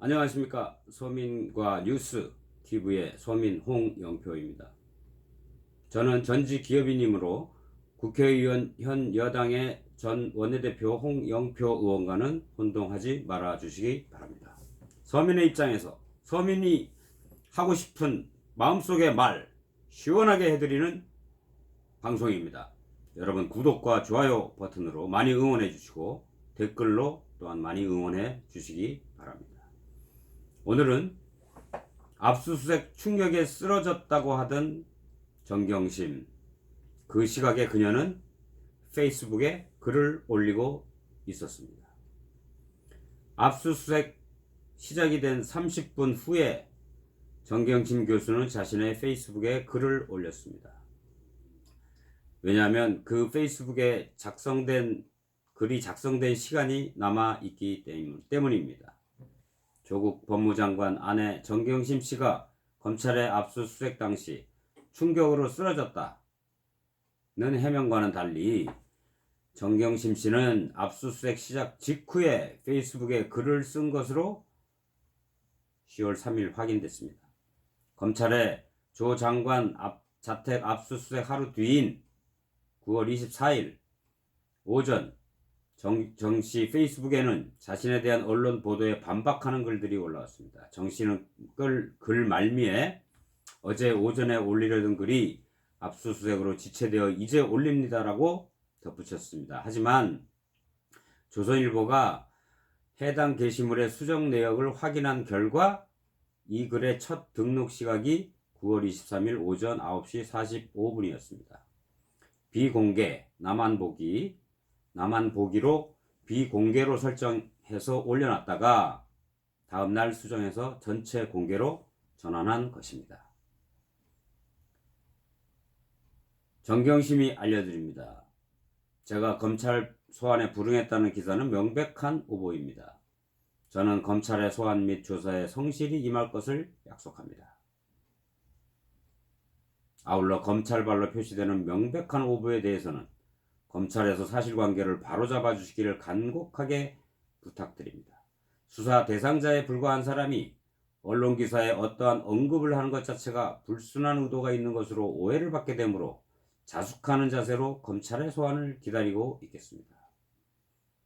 안녕하십니까. 서민과 뉴스 TV의 서민 홍영표입니다. 저는 전직 기업인이므로 국회의원 현 여당의 전 원내대표 홍영표 의원과는 혼동하지 말아 주시기 바랍니다. 서민의 입장에서 서민이 하고 싶은 마음속의 말 시원하게 해드리는 방송입니다. 여러분 구독과 좋아요 버튼으로 많이 응원해 주시고 댓글로 또한 많이 응원해 주시기 바랍니다. 오늘은 압수수색 충격에 쓰러졌다고 하던 정경심, 그 시각에 그녀는 페이스북에 글을 올리고 있었습니다. 압수수색 시작이 된 30분 후에 정경심 교수는 자신의 페이스북에 글을 올렸습니다. 왜냐하면 그 페이스북에 글이 작성된 시간이 남아있기 때문입니다. 조국 법무장관 아내 정경심 씨가 검찰의 압수수색 당시 충격으로 쓰러졌다는 해명과는 달리 정경심 씨는 압수수색 시작 직후에 페이스북에 글을 쓴 것으로 10월 3일 확인됐습니다. 검찰의 조 장관 자택 압수수색 하루 뒤인 9월 24일 오전 정 씨 페이스북에는 자신에 대한 언론 보도에 반박하는 글들이 올라왔습니다. 정 씨는 글 말미에 어제 오전에 올리려던 글이 압수수색으로 지체되어 이제 올립니다라고 덧붙였습니다. 하지만 조선일보가 해당 게시물의 수정 내역을 확인한 결과 이 글의 첫 등록 시각이 9월 23일 오전 9시 45분이었습니다. 비공개, 나만 보기로 비공개로 설정해서 올려놨다가 다음날 수정해서 전체 공개로 전환한 것입니다. 정경심이 알려드립니다. 제가 검찰 소환에 불응했다는 기사는 명백한 오보입니다. 저는 검찰의 소환 및 조사에 성실히 임할 것을 약속합니다. 아울러 검찰발로 표시되는 명백한 오보에 대해서는 검찰에서 사실관계를 바로잡아 주시기를 간곡하게 부탁드립니다. 수사 대상자에 불과한 사람이 언론기사에 어떠한 언급을 하는 것 자체가 불순한 의도가 있는 것으로 오해를 받게 되므로 자숙하는 자세로 검찰의 소환을 기다리고 있겠습니다.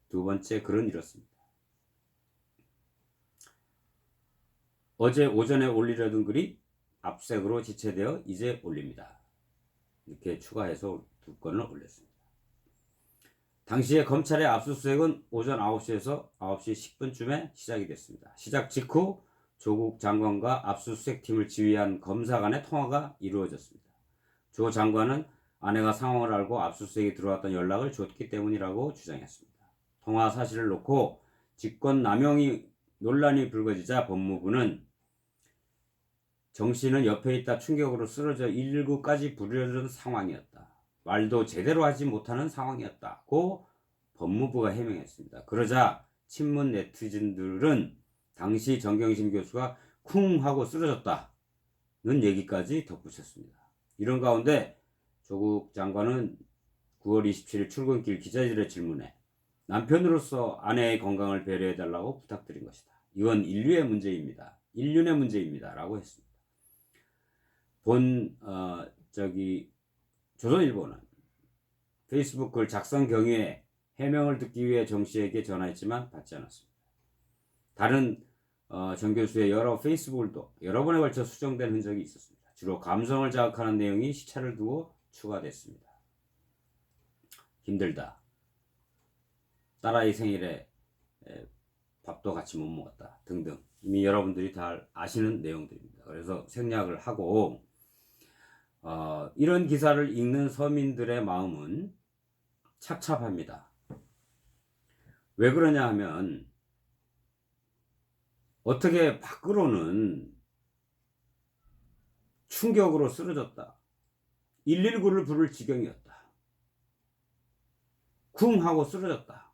두 번째 글은 이렇습니다. 어제 오전에 올리려던 글이 압색으로 지체되어 이제 올립니다. 이렇게 추가해서 두 건을 올렸습니다. 당시에 검찰의 압수수색은 오전 9시에서 9시 10분쯤에 시작이 됐습니다. 시작 직후 조국 장관과 압수수색팀을 지휘한 검사 간의 통화가 이루어졌습니다. 조 장관은 아내가 상황을 알고 압수수색이 들어왔던 연락을 줬기 때문이라고 주장했습니다. 통화 사실을 놓고 직권남용이 논란이 불거지자 법무부는 정 씨는 옆에 있다 충격으로 쓰러져 119까지 부르려던 상황이었다. 말도 제대로 하지 못하는 상황이었다고 법무부가 해명했습니다. 그러자 친문 네티즌들은 당시 정경심 교수가 쿵 하고 쓰러졌다는 얘기까지 덧붙였습니다. 이런 가운데 조국 장관은 9월 27일 출근길 기자들의 질문에 남편으로서 아내의 건강을 배려해달라고 부탁드린 것이다. 이건 인류의 문제입니다. 인륜의 문제입니다. 라고 했습니다. 조선일보는 페이스북 글 작성 경위에 해명을 듣기 위해 정 씨에게 전화했지만 받지 않았습니다. 다른 정 교수의 여러 페이스북글도 여러 번에 걸쳐 수정된 흔적이 있었습니다. 주로 감성을 자극하는 내용이 시차를 두고 추가됐습니다. 힘들다. 딸아이 생일에 밥도 같이 못 먹었다. 등등. 이미 여러분들이 다 아시는 내용들입니다. 그래서 생략을 하고 이런 기사를 읽는 서민들의 마음은 착잡합니다. 왜 그러냐 하면 어떻게 밖으로는 충격으로 쓰러졌다. 119를 부를 지경이었다. 쿵 하고 쓰러졌다.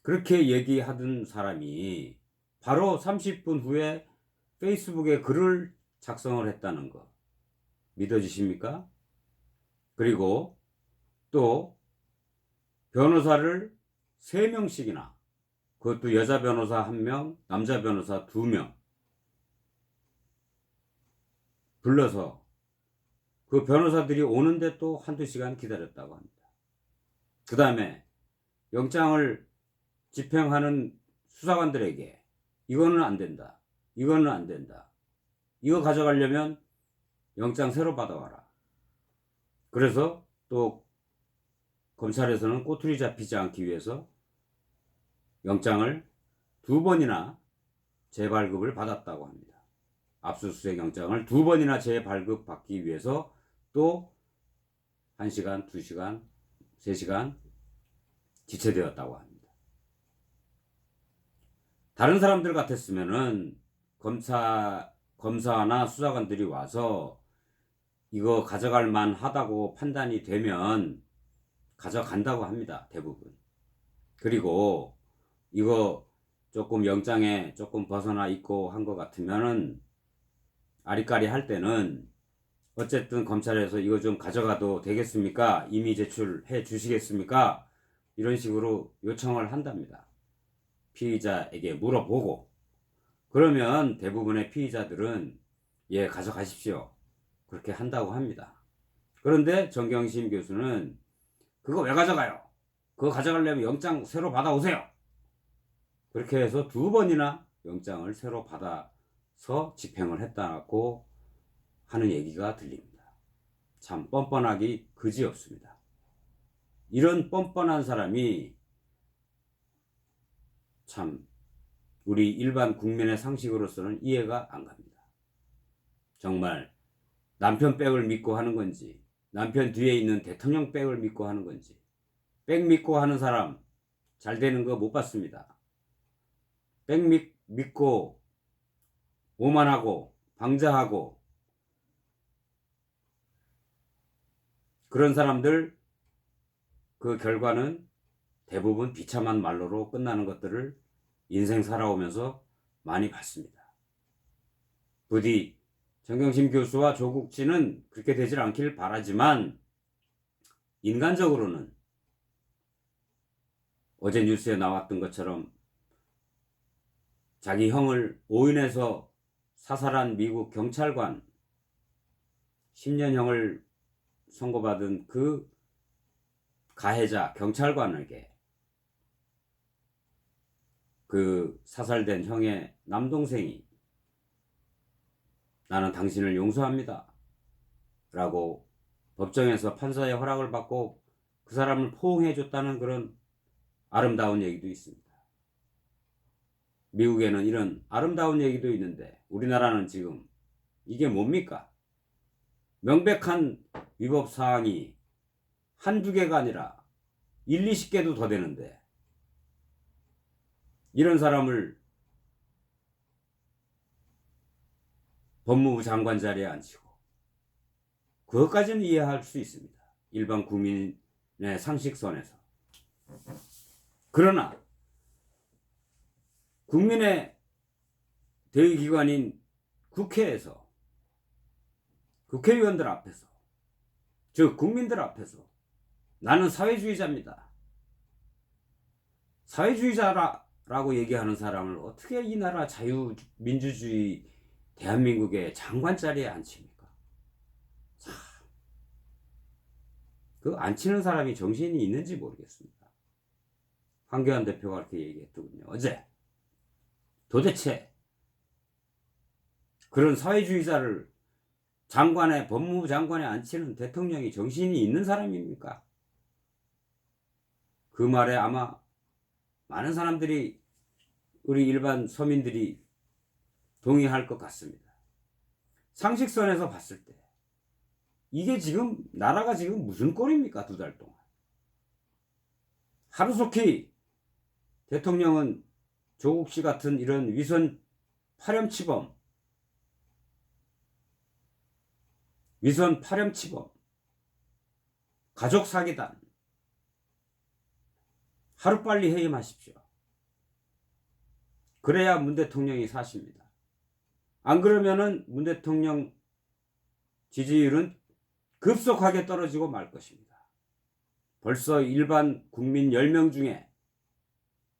그렇게 얘기하던 사람이 바로 30분 후에 페이스북에 글을 작성을 했다는 거 믿어지십니까? 그리고 또 변호사를 3명씩이나 그것도 여자 변호사 1명, 남자 변호사 2명 불러서 그 변호사들이 오는데 또 한두 시간 기다렸다고 합니다. 그 다음에 영장을 집행하는 수사관들에게 이거는 안 된다. 이거는 안 된다. 이거 가져가려면 영장 새로 받아와라. 그래서 또 검찰에서는 꼬투리 잡히지 않기 위해서 영장을 2번이나 재발급을 받았다고 합니다. 압수수색 영장을 2번이나 재발급 받기 위해서 또 1시간, 2시간, 3시간 지체되었다고 합니다. 다른 사람들 같았으면은 검사나 수사관들이 와서 이거 가져갈 만하다고 판단이 되면 가져간다고 합니다. 대부분. 그리고 이거 조금 영장에 조금 벗어나 있고 한 것 같으면은 아리까리 할 때는 어쨌든 검찰에서 이거 좀 가져가도 되겠습니까? 이미 제출해 주시겠습니까? 이런 식으로 요청을 한답니다. 피의자에게 물어보고 그러면 대부분의 피의자들은 예 가져가십시오 그렇게 한다고 합니다. 그런데 정경심 교수는 그거 왜 가져가요? 그거 가져가려면 영장 새로 받아오세요. 그렇게 해서 2번이나 영장을 새로 받아서 집행을 했다고 하는 얘기가 들립니다. 참 뻔뻔하기 그지없습니다. 이런 뻔뻔한 사람이 참 우리 일반 국민의 상식으로서는 이해가 안 갑니다. 정말 남편 백을 믿고 하는 건지 남편 뒤에 있는 대통령 백을 믿고 하는 건지 백 믿고 하는 사람 잘 되는 거 못 봤습니다. 백 믿고 오만하고 방자하고 그런 사람들 그 결과는 대부분 비참한 말로로 끝나는 것들을 인생 살아오면서 많이 봤습니다. 부디 정경심 교수와 조국진은 그렇게 되질 않길 바라지만 인간적으로는 어제 뉴스에 나왔던 것처럼 자기 형을 오인해서 사살한 미국 경찰관 10년형을 선고받은 그 가해자 경찰관에게 그 사살된 형의 남동생이 나는 당신을 용서합니다 라고 법정에서 판사의 허락을 받고 그 사람을 포옹해 줬다는 그런 아름다운 얘기도 있습니다. 미국에는 이런 아름다운 얘기도 있는데 우리나라는 지금 이게 뭡니까? 명백한 위법 사항이 한두 개가 아니라 1, 20개도 더 되는데 이런 사람을 법무부 장관 자리에 앉히고 그것까지는 이해할 수 있습니다. 일반 국민의 상식선에서. 그러나 국민의 대의기관인 국회에서 국회의원들 앞에서 즉 국민들 앞에서 나는 사회주의자입니다. 사회주의자라고 얘기하는 사람을 어떻게 이 나라 자유민주주의 대한민국의 장관 자리에 앉힙니까? 참, 그 앉히는 사람이 정신이 있는지 모르겠습니다. 황교안 대표가 그렇게 얘기했더군요. 어제 도대체 그런 사회주의자를 장관에 법무부 장관에 앉히는 대통령이 정신이 있는 사람입니까? 그 말에 아마 많은 사람들이 우리 일반 서민들이 동의할 것 같습니다. 상식선에서 봤을 때 이게 지금 나라가 지금 무슨 꼴입니까? 2달 동안 하루속히 대통령은 조국 씨 같은 이런 위선 파렴치범 가족 사기단 하루빨리 해임하십시오. 그래야 문 대통령이 사십니다. 안 그러면은 문 대통령 지지율은 급속하게 떨어지고 말 것입니다. 벌써 일반 국민 10명 중에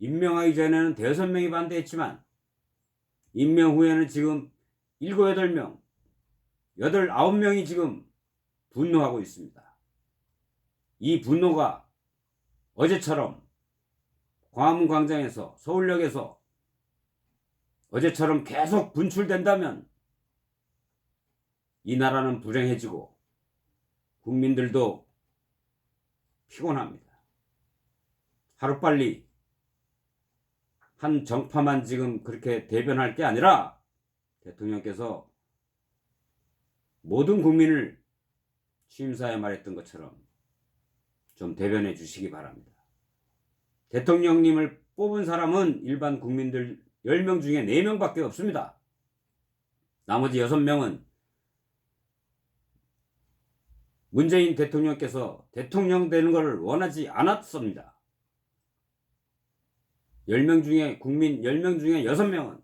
임명하기 전에는 5명이 반대했지만 임명 후에는 지금 7, 8명, 8, 9명이 지금 분노하고 있습니다. 이 분노가 어제처럼 광화문 광장에서, 서울역에서 어제처럼 계속 분출된다면 이 나라는 불행해지고 국민들도 피곤합니다. 하루빨리 한 정파만 지금 그렇게 대변할 게 아니라 대통령께서 모든 국민을 취임사에 말했던 것처럼 좀 대변해 주시기 바랍니다. 대통령님을 뽑은 사람은 일반 국민들 10명 중에 4명밖에 없습니다. 나머지 6명은 문재인 대통령께서 대통령 되는 것을 원하지 않았습니다. 10명 중에 국민 10명 중에 6명은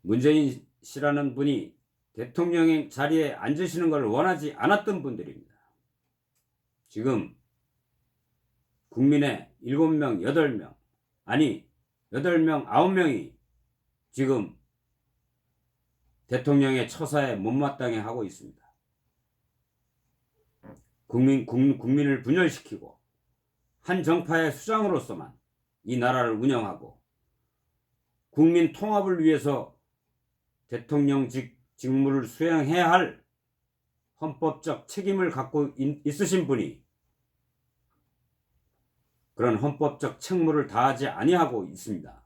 문재인 씨라는 분이 대통령의 자리에 앉으시는 것을 원하지 않았던 분들입니다. 지금 국민의 7명, 8명, 아니 8명, 9명이 지금 대통령의 처사에 못마땅해 하고 있습니다. 국민을 분열시키고 한 정파의 수장으로서만 이 나라를 운영하고 국민 통합을 위해서 대통령직 직무를 수행해야 할 헌법적 책임을 갖고 있으신 분이 그런 헌법적 책무를 다하지 아니하고 있습니다.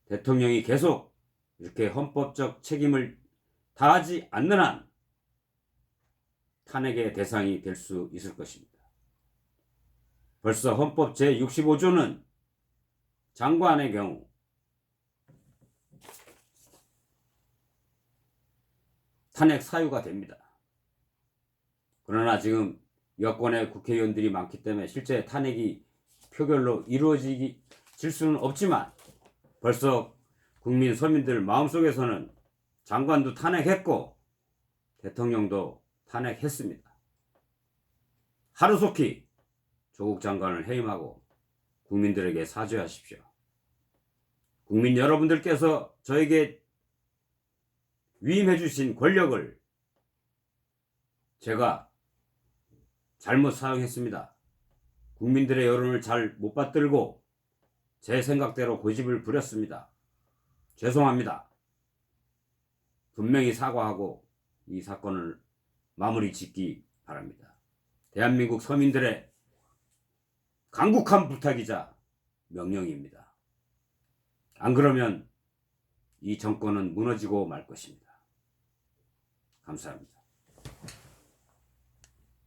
대통령이 계속 이렇게 헌법적 책임을 다하지 않는 한 탄핵의 대상이 될 수 있을 것입니다. 벌써 헌법 제65조는 장관의 경우 탄핵 사유가 됩니다. 그러나 지금 여권의 국회의원들이 많기 때문에 실제 탄핵이 표결로 이루어질 수는 없지만 벌써 국민 서민들 마음속에서는 장관도 탄핵했고 대통령도 탄핵했습니다. 하루속히 조국 장관을 해임하고 국민들에게 사죄하십시오. 국민 여러분들께서 저에게 위임해 주신 권력을 제가 잘못 사용했습니다. 국민들의 여론을 잘 못 받들고 제 생각대로 고집을 부렸습니다. 죄송합니다. 분명히 사과하고 이 사건을 마무리 짓기 바랍니다. 대한민국 서민들의 간곡한 부탁이자 명령입니다. 안 그러면 이 정권은 무너지고 말 것입니다. 감사합니다.